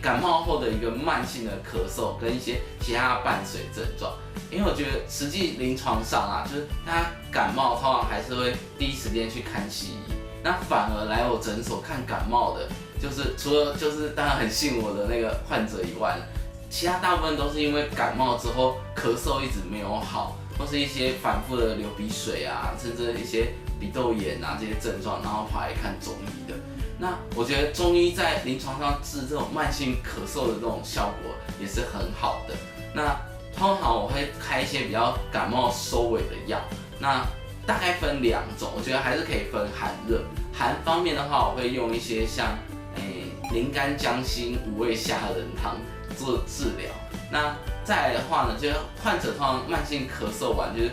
感冒后的一个慢性的咳嗽跟一些其他的伴随症状。因为我觉得实际临床上啊，就是大家感冒通常还是会第一时间去看西医，那反而来我诊所看感冒的，就是除了就是当然很信我的那个患者以外，其他大部分都是因为感冒之后咳嗽一直没有好，或是一些反复的流鼻水啊，甚至一些鼻窦炎啊这些症状，然后跑来看中医的。那我觉得中医在临床上治这种慢性咳嗽的这种效果也是很好的。那通常我会开一些比较感冒收尾的药，那大概分2种，我觉得还是可以分寒热。寒方面的话，我会用一些像灵肝姜辛五味虾仁汤做治疗。那再来的话呢，就是患者通常慢性咳嗽完，就是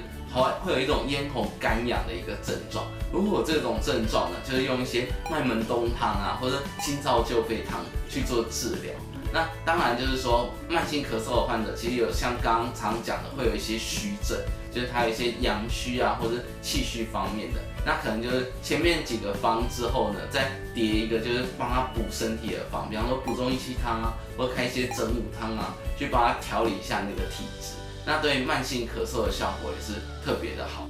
会有一种咽喉干痒的一个症状。如果有这种症状呢，就是用一些麦门冬汤啊，或者清燥救肺汤去做治疗。那当然就是说，慢性咳嗽的患者其实有像刚刚常讲的，会有一些虚症，就是他有一些阳虚啊，或者气虚方面的。那可能就是前面几个方之后呢，再叠一个就是帮他补身体的方，比方说补中益气汤啊，或者开一些整五汤啊，去帮他调理一下那个体质。那对慢性咳嗽的效果也是特别的好。